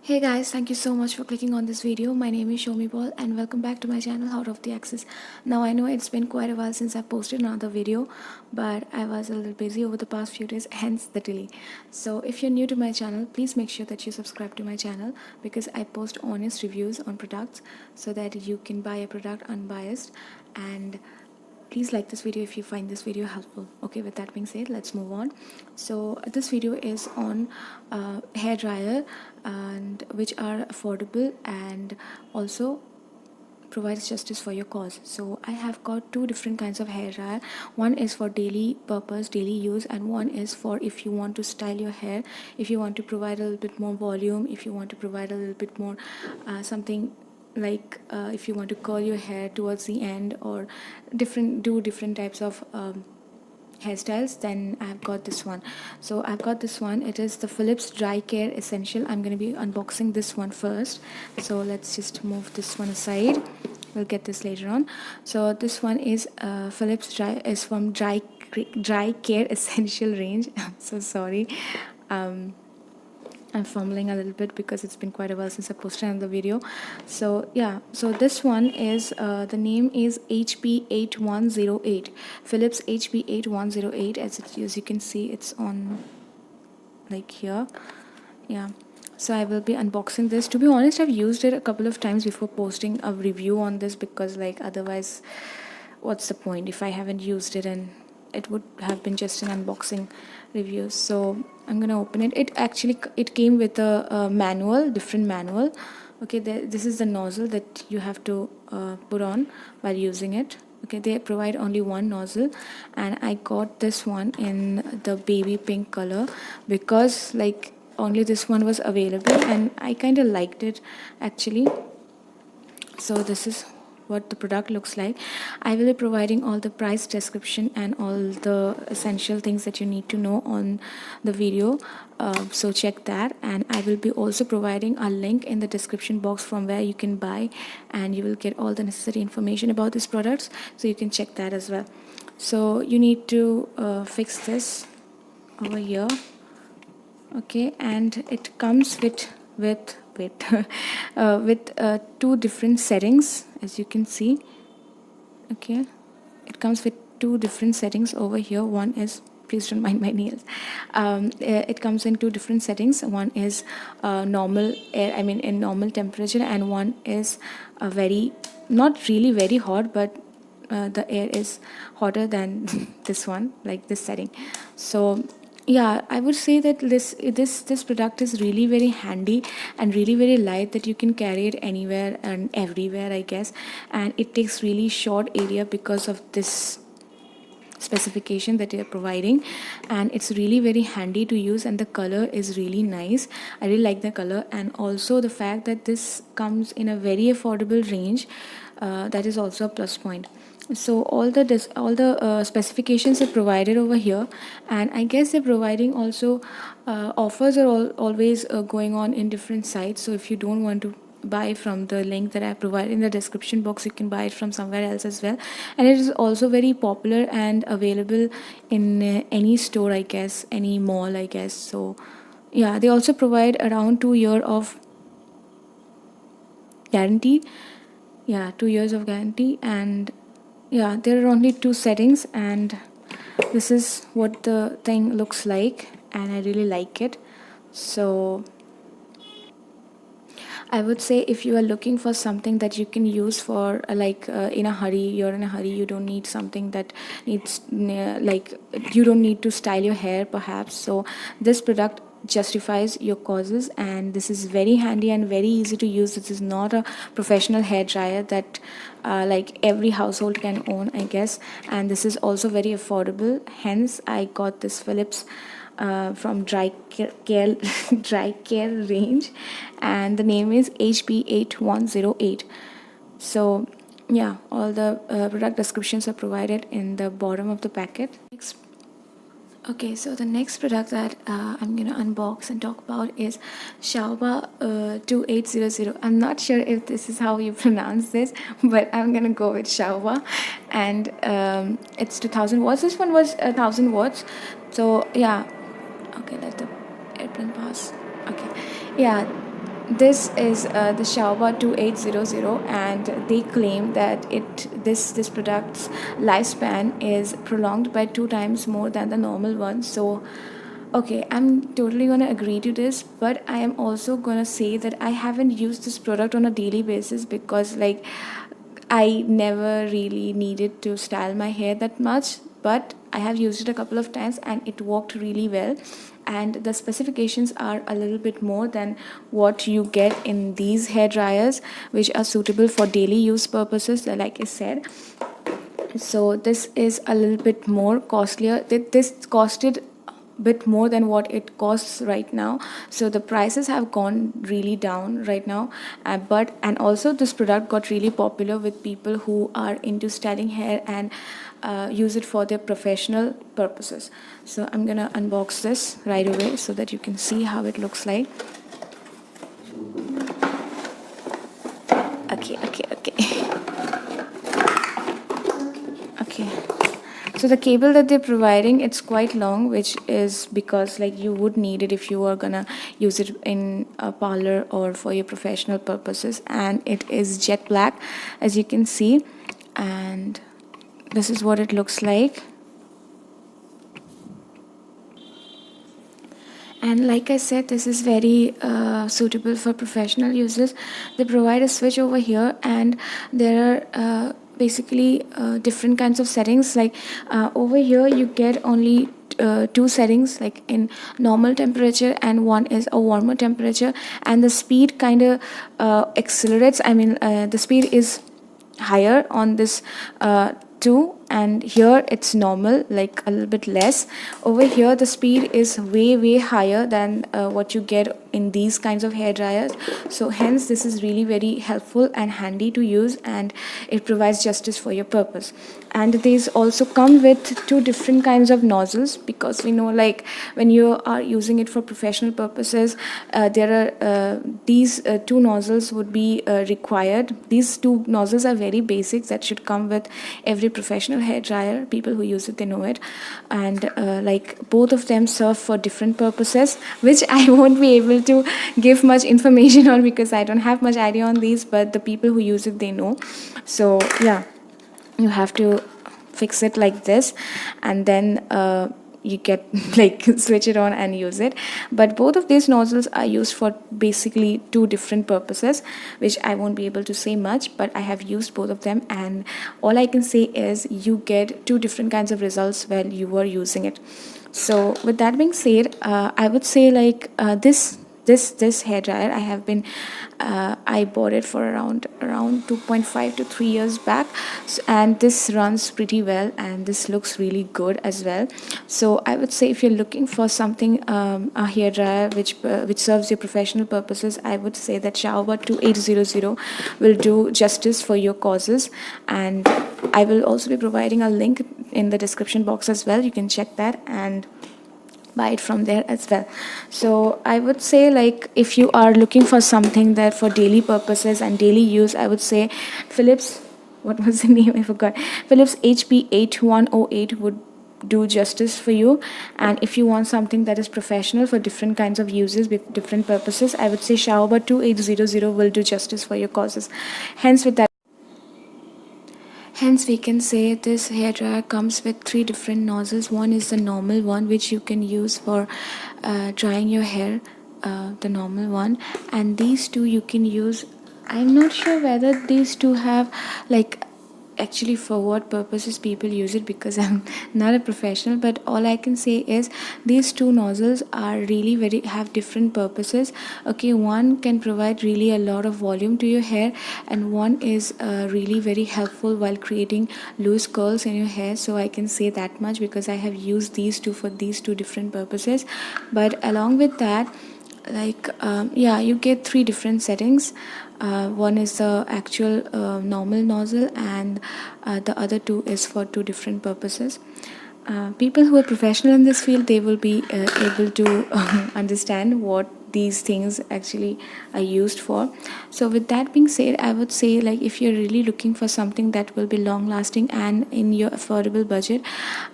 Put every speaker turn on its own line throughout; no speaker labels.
Hey guys, thank you so much for clicking on this video. My name is Shomi Paul and welcome back to my channel Out of the Axis. Now I know it's been quite a while since I posted another video, but I was a little busy over the past few days, hence the delay. So if you're new to my channel, please make sure that you subscribe to my channel because I post honest reviews on products so that you can buy a product unbiased, and please like this video if you find this video helpful. Okay, with that being said, let's move on. So this video is on hair dryer, and which are affordable and also provides justice for your cause. So I have got two different kinds of hair dryer. One is for daily purpose, daily use, and one is for if you want to style your hair, if you want to provide a little bit more volume, if you want to provide a little bit more something like if you want to curl your hair towards the end or do different types of hairstyles, then I've got this one. So I've got this one. It is the Philips Dry Care Essential. I'm going to be unboxing this one first, so let's just move this one aside. We'll get this later on. So this one is Philips from Dry Care Essential range. I'm so sorry. I'm fumbling a little bit because it's been quite a while since I posted another video. So yeah, so this one is the name is HP8108, Philips HP8108. As you can see, it's on like here. Yeah, so I will be unboxing this. To be honest, I've used it a couple of times before posting a review on this, because like otherwise what's the point if I haven't used it, and it would have been just an unboxing review. So I'm gonna open it. It came with a manual, different manual. Okay, this is the nozzle that you have to put on while using it. Okay, they provide only one nozzle, and I got this one in the baby pink color because like only this one was available and I kind of liked it actually. So this is what the product looks like. I will be providing all the price description and all the essential things that you need to know on the video, so check that. And I will be also providing a link in the description box from where you can buy, and you will get all the necessary information about these products, so you can check that as well. So you need to fix this over here. Okay, and it comes with two different settings, as you can see. Okay, it comes with two different settings over here. One is, please don't mind my nails, it comes in two different settings. One is normal air, I mean in normal temperature, and one is a very, not really very hot, but the air is hotter than this one, like this setting. So yeah, I would say that this product is really very handy and really very light, that you can carry it anywhere and everywhere, I guess. And it takes really short area because of this specification that you're providing, and it's really very handy to use, and the color is really nice. I really like the color, and also the fact that this comes in a very affordable range, that is also a plus point. So all the specifications are provided over here, and I guess they're providing also offers are always going on in different sites. So if you don't want to buy from the link that I provide in the description box, you can buy it from somewhere else as well. And it is also very popular and available in any store, I guess, any mall, I guess. So yeah, they also provide around 2 year of guarantee. Yeah, 2 years of guarantee. And yeah, there are only two settings, and this is what the thing looks like, and I really like it. So I would say if you are looking for something that you can use for in a hurry, you're in a hurry, you don't need something that needs like you don't need to style your hair perhaps. So this product justifies your causes, and this is very handy and very easy to use. This is not a professional hair dryer that like every household can own, I guess. And this is also very affordable, hence I got this Philips from Dry Care range, and the name is HP8108. So yeah, all the product descriptions are provided in the bottom of the packet. Okay, so the next product that I'm gonna unbox and talk about is Xiaoba 2800. I'm not sure if this is how you pronounce this, but I'm gonna go with Xiaoba, and it's 2000 watts. This one was 1000 watts. So yeah, okay, let the airplane pass. Okay, yeah, this is the Xiaoba 2800, and they claim that this product's lifespan is prolonged by 2 times more than the normal one. So okay, I'm totally gonna agree to this, but I am also gonna say that I haven't used this product on a daily basis because like I never really needed to style my hair that much, but I have used it a couple of times and it worked really well. And the specifications are a little bit more than what you get in these hair dryers, which are suitable for daily use purposes, like I said. So this is a little bit more costlier. This costed bit more than what it costs right now, so the prices have gone really down right now. But and also this product got really popular with people who are into styling hair and use it for their professional purposes. So I'm gonna unbox this right away so that you can see how it looks like. Okay. Okay, so the cable that they're providing, it's quite long, which is because like you would need it if you are gonna use it in a parlor or for your professional purposes. And it is jet black, as you can see, and this is what it looks like. And like I said, this is very suitable for professional users. They provide a switch over here, and there are basically different kinds of settings. Like over here you get only two settings, like in normal temperature, and one is a warmer temperature, and the speed kind of accelerates. I mean, the speed is higher on this too, and here it's normal, like a little bit less. Over here the speed is way higher than what you get in these kinds of hair dryers. So hence this is really very helpful and handy to use, and it provides justice for your purpose. And these also come with two different kinds of nozzles, because we know like when you are using it for professional purposes, there are these two nozzles would be required. These two nozzles are very basic, that should come with every professional hair dryer. People who use it, they know it. And like both of them serve for different purposes, which I won't be able to give much information on because I don't have much idea on these, but the people who use it, they know. So yeah, you have to fix it like this, and then you get like switch it on and use it. But both of these nozzles are used for basically two different purposes, which I won't be able to say much, but I have used both of them, and all I can say is you get two different kinds of results when you are using it. So with that being said, I would say like this hair dryer, I have been I bought it for around 2.5 to 3 years back. And this runs pretty well, and this looks really good as well. So I would say if you're looking for something, a hair dryer which serves your professional purposes, I would say that Xiaoba 2800 will do justice for your causes. And I will also be providing a link in the description box as well. You can check that and buy it from there as well. So I would say like if you are looking for something that for daily purposes and daily use, I would say Philips, what was the name, I forgot, Philips HP 8108 would do justice for you. And if you want something that is professional for different kinds of uses with different purposes, I would say Xiaoba 2800 will do justice for your causes. Hence, we can say this hair dryer comes with three different nozzles. One is the normal one, which you can use for drying your hair, the normal one. And these two you can use. I'm not sure whether these two have like actually for what purposes people use it, because I'm not a professional, but all I can say is these two nozzles are really very have different purposes. Okay, one can provide really a lot of volume to your hair, and one is really very helpful while creating loose curls in your hair. So I can say that much because I have used these two for these two different purposes. But along with that, like yeah, you get three different settings. One is the actual normal nozzle, and the other two is for two different purposes. People who are professional in this field, they will be able to understand what these things actually are used for. So with that being said, I would say like if you're really looking for something that will be long lasting and in your affordable budget,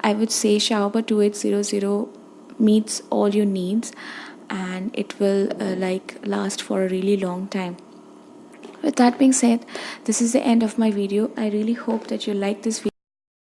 I would say Xiaoba 2800 meets all your needs. and it will like last for a really long time. With that being said, this is the end of my video. I really hope that you like this video.